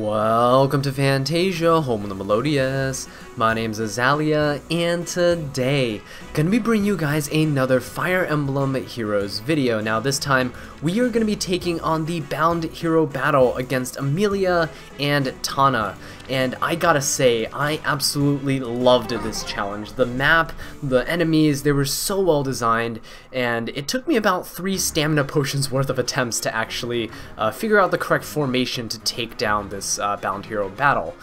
Welcome to Fantasia, home of the Melodious. My name's Azallea, and today, gonna be bringing you guys another Fire Emblem Heroes video. Now this time, we are gonna be taking on the bound hero battle against Amelia and Tana. And I gotta say, I absolutely loved this challenge. The map, the enemies, they were so well designed, and it took me about 3 stamina potions worth of attempts to actually figure out the correct formation to take down this bound hero battle.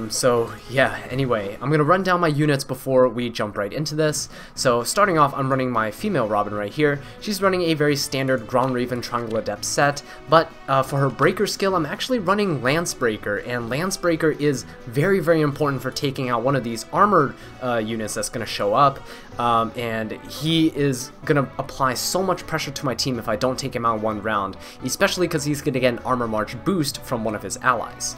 So yeah, anyway, I'm gonna run down my units before we jump right into this. So starting off, I'm running my female Robin right here. She's running a very standard Grand Raven Triangle Adept set, but for her breaker skill, I'm actually running Lance Breaker, and Lance Breaker is very important for taking out one of these armored units that's gonna show up, and he is gonna apply so much pressure to my team if I don't take him out in one round, especially because he's gonna get an Armor March boost from one of his allies.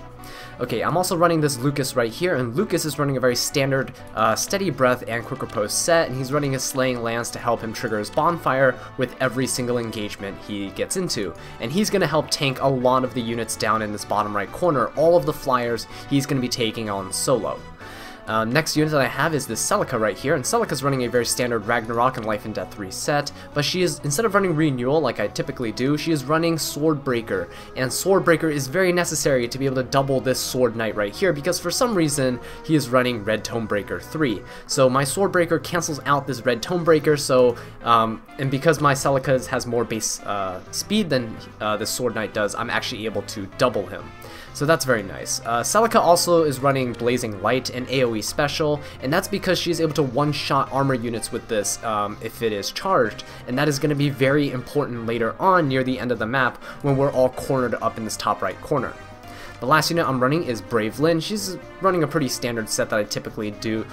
Okay, I'm also running this Lucas right here, and Lucas is running a very standard Steady Breath and Quick Riposte set, and he's running a Slaying Lance to help him trigger his bonfire with every single engagement he gets into. And he's going to help tank a lot of the units down in this bottom right corner. All of the flyers he's going to be taking on solo. Next unit that I have is this Celica right here, and Celica's running a very standard Ragnarok and Life and Death 3 set, but she is, instead of running Renewal like I typically do, she is running Sword Breaker, and Sword Breaker is very necessary to be able to double this Sword Knight right here, because for some reason he is running Red Tome Breaker 3. So my Sword Breaker cancels out this Red Tome Breaker, so, and because my Celica has more base speed than the Sword Knight does, I'm actually able to double him. So that's very nice. Celica also is running Blazing Light and AoE Special, and that's because she's able to one-shot armor units with this if it is charged, and that is going to be very important later on near the end of the map when we're all cornered up in this top right corner. The last unit I'm running is Brave Lyn. She's running a pretty standard set that I typically do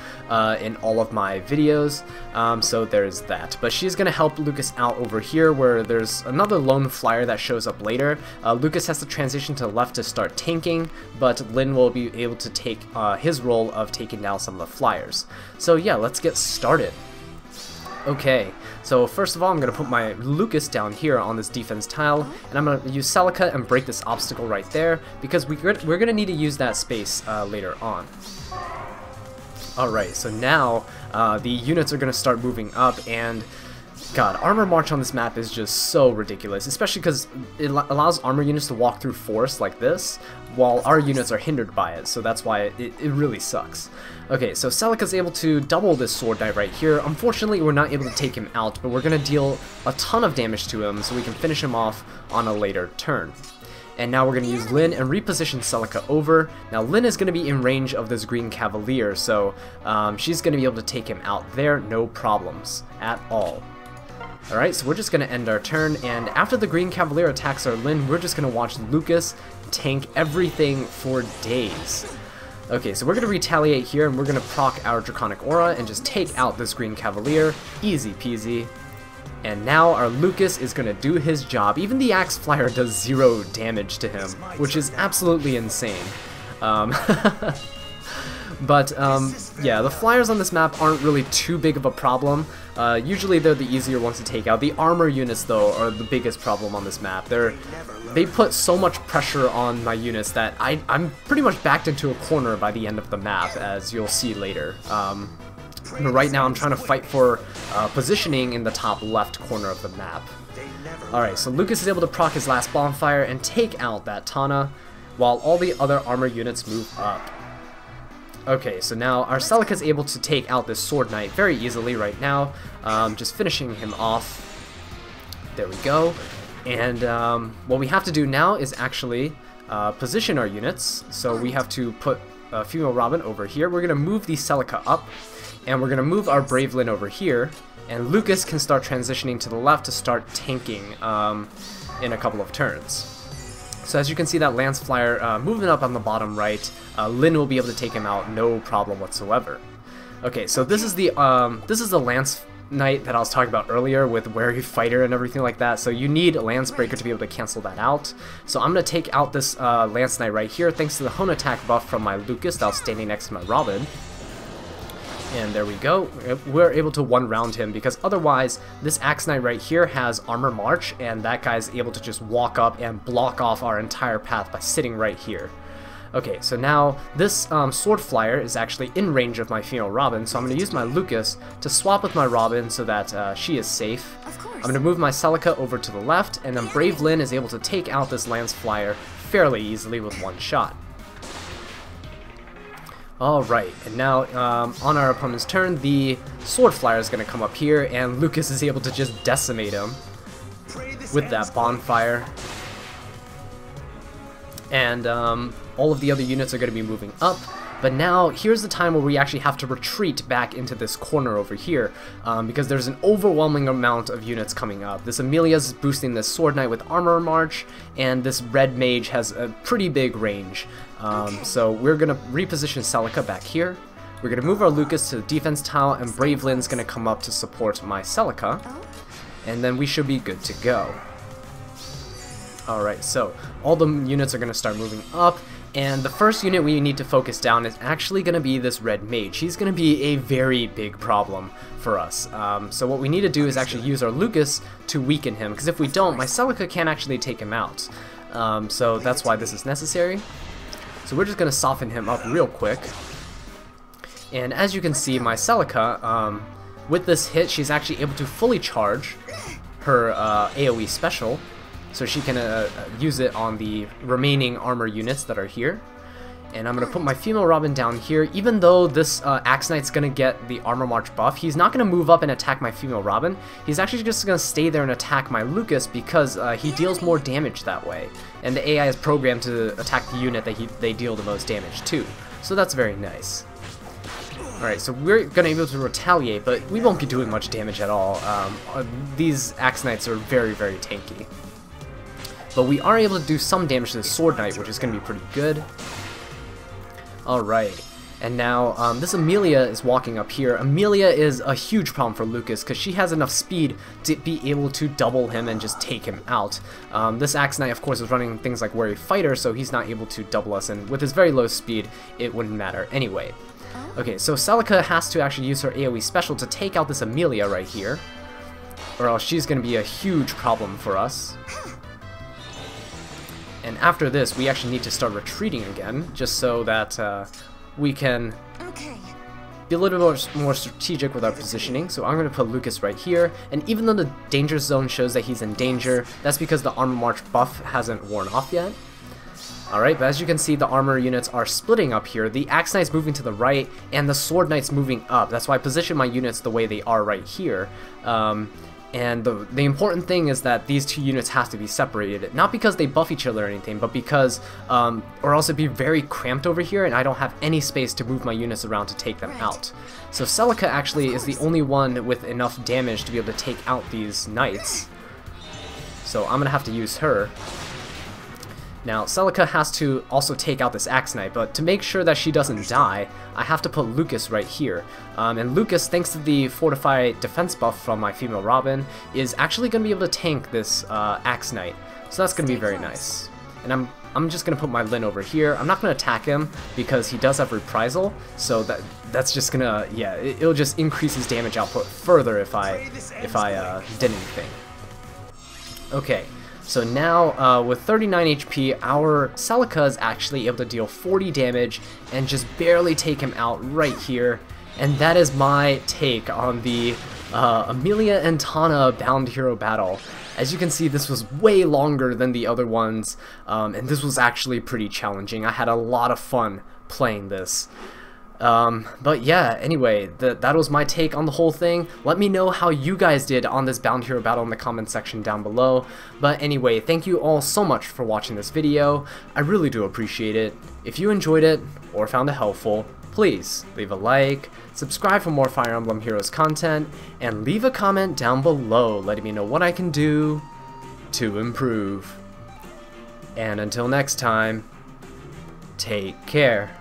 in all of my videos, so there's that. But she's going to help Lucas out over here where there's another lone flyer that shows up later. Lucas has to transition to the left to start tanking, but Lyn will be able to take his role of taking down some of the flyers. So yeah, let's get started. Okay, so first of all, I'm going to put my Lucas down here on this defense tile, and I'm going to use Celica and break this obstacle right there, because we're going to need to use that space later on. Alright, so now the units are going to start moving up, and God, Armor March on this map is just so ridiculous, especially because it allows armor units to walk through forests like this, while our units are hindered by it, so that's why it really sucks. Okay, so Celica's able to double this Sword Knight right here. Unfortunately, we're not able to take him out, but we're going to deal a ton of damage to him so we can finish him off on a later turn. And now we're going to use Lyn and reposition Celica over. Now Lyn is going to be in range of this Green Cavalier, so she's going to be able to take him out there, no problems at all. Alright, so we're just going to end our turn, and after the Green Cavalier attacks our Lyn, we're just going to watch Lucas tank everything for days. Okay, so we're going to retaliate here, and we're going to proc our Draconic Aura and just take out this Green Cavalier. Easy peasy. And now our Lucas is going to do his job. Even the Axe Flyer does 0 damage to him, which is absolutely insane. But yeah, the flyers on this map aren't really too big of a problem. Usually they're the easier ones to take out. The armor units, though, are the biggest problem on this map. They put so much pressure on my units that I'm pretty much backed into a corner by the end of the map, as you'll see later. But right now I'm trying to fight for positioning in the top left corner of the map. Alright, so Lucas is able to proc his last bonfire and take out that Tana, while all the other armor units move up. Okay, so now our Celica is able to take out this Sword Knight very easily right now, just finishing him off. There we go. And what we have to do now is actually position our units. So we have to put female Robin over here. We're going to move the Celica up, and we're going to move our Brave Lyn over here, and Lucas can start transitioning to the left to start tanking in a couple of turns. So as you can see, that Lance Flyer moving up on the bottom right, Lyn will be able to take him out, no problem whatsoever. Okay, so this is the Lance Knight that I was talking about earlier with Wary Fighter and everything like that, so you need a Lance Breaker to be able to cancel that out. So I'm going to take out this Lance Knight right here thanks to the Hone Attack buff from my Lucas that was standing next to my Robin. And there we go, we're able to one-round him, because otherwise this Axe Knight right here has Armor March, and that guy's able to just walk up and block off our entire path by sitting right here. Okay, so now this sword flyer is actually in range of my female Robin, so I'm going to use my Lucas to swap with my Robin so that she is safe. I'm going to move my Celica over to the left, and then Brave Lynn is able to take out this Lance Flyer fairly easily with one shot. Alright, and now on our opponent's turn, the Sword Flyer is going to come up here, and Lucas is able to just decimate him with that bonfire. And all of the other units are going to be moving up. But now, here's the time where we actually have to retreat back into this corner over here, because there's an overwhelming amount of units coming up. This Amelia's boosting this Sword Knight with Armor March, and this Red Mage has a pretty big range. So we're going to reposition Celica back here. We're going to move our Lucas to the defense tile, and Brave Lynn's going to come up to support my Celica, and then we should be good to go. Alright, so all the units are going to start moving up, and the first unit we need to focus down is actually going to be this Red Mage. He's going to be a very big problem for us. So what we need to do is actually use our Lucas to weaken him, because if we don't, my Celica can't actually take him out. So that's why this is necessary. So we're just going to soften him up real quick. And as you can see, my Celica, with this hit, she's actually able to fully charge her AoE special, so she can use it on the remaining armor units that are here. And I'm going to put my female Robin down here. Even though this Axe Knight's going to get the Armor March buff, he's not going to move up and attack my female Robin. He's actually just going to stay there and attack my Lucas because he deals more damage that way. And the AI is programmed to attack the unit that they deal the most damage to. So that's very nice. Alright, so we're going to be able to retaliate, but we won't be doing much damage at all. These Axe Knights are very, very tanky. But we are able to do some damage to the Sword Knight, which is going to be pretty good. Alright, and now this Amelia is walking up here. Amelia is a huge problem for Lucas because she has enough speed to be able to double him and just take him out. This Axe Knight, of course, is running things like Wary Fighter, so he's not able to double us, and with his very low speed, it wouldn't matter anyway. Okay, so Celica has to actually use her AoE special to take out this Amelia right here, or else she's going to be a huge problem for us. And after this, we actually need to start retreating again, just so that we can be a little bit more strategic with our positioning. So I'm going to put Lucas right here, and even though the danger zone shows that he's in danger, that's because the Armor March buff hasn't worn off yet. Alright, but as you can see, the armor units are splitting up here. The Axe Knight's moving to the right, and the Sword Knight's moving up. That's why I position my units the way they are right here. And the important thing is that these two units have to be separated, not because they buff each other or anything, but because, or else it'd be very cramped over here, and I don't have any space to move my units around to take them out. So Celica actually is the only one with enough damage to be able to take out these knights. So I'm gonna have to use her. Now, Celica has to also take out this Axe Knight, but to make sure that she doesn't die, I have to put Lucas right here. And Lucas, thanks to the Fortified Defense buff from my female Robin, is actually going to be able to tank this Axe Knight. So that's going to be very nice. And I'm just going to put my Lyn over here. I'm not going to attack him because he does have Reprisal, so that's just going to, yeah, it'll just increase his damage output further if I did anything. Okay. So now, with 39 HP, our Celica is actually able to deal 40 damage and just barely take him out right here. And that is my take on the Amelia and Tana Bound Hero battle. As you can see, this was way longer than the other ones, and this was actually pretty challenging. I had a lot of fun playing this. But yeah, anyway, that was my take on the whole thing. Let me know how you guys did on this Bound Hero battle in the comment section down below. But anyway, thank you all so much for watching this video. I really do appreciate it. If you enjoyed it or found it helpful, please leave a like, subscribe for more Fire Emblem Heroes content, and leave a comment down below letting me know what I can do to improve. And until next time, take care.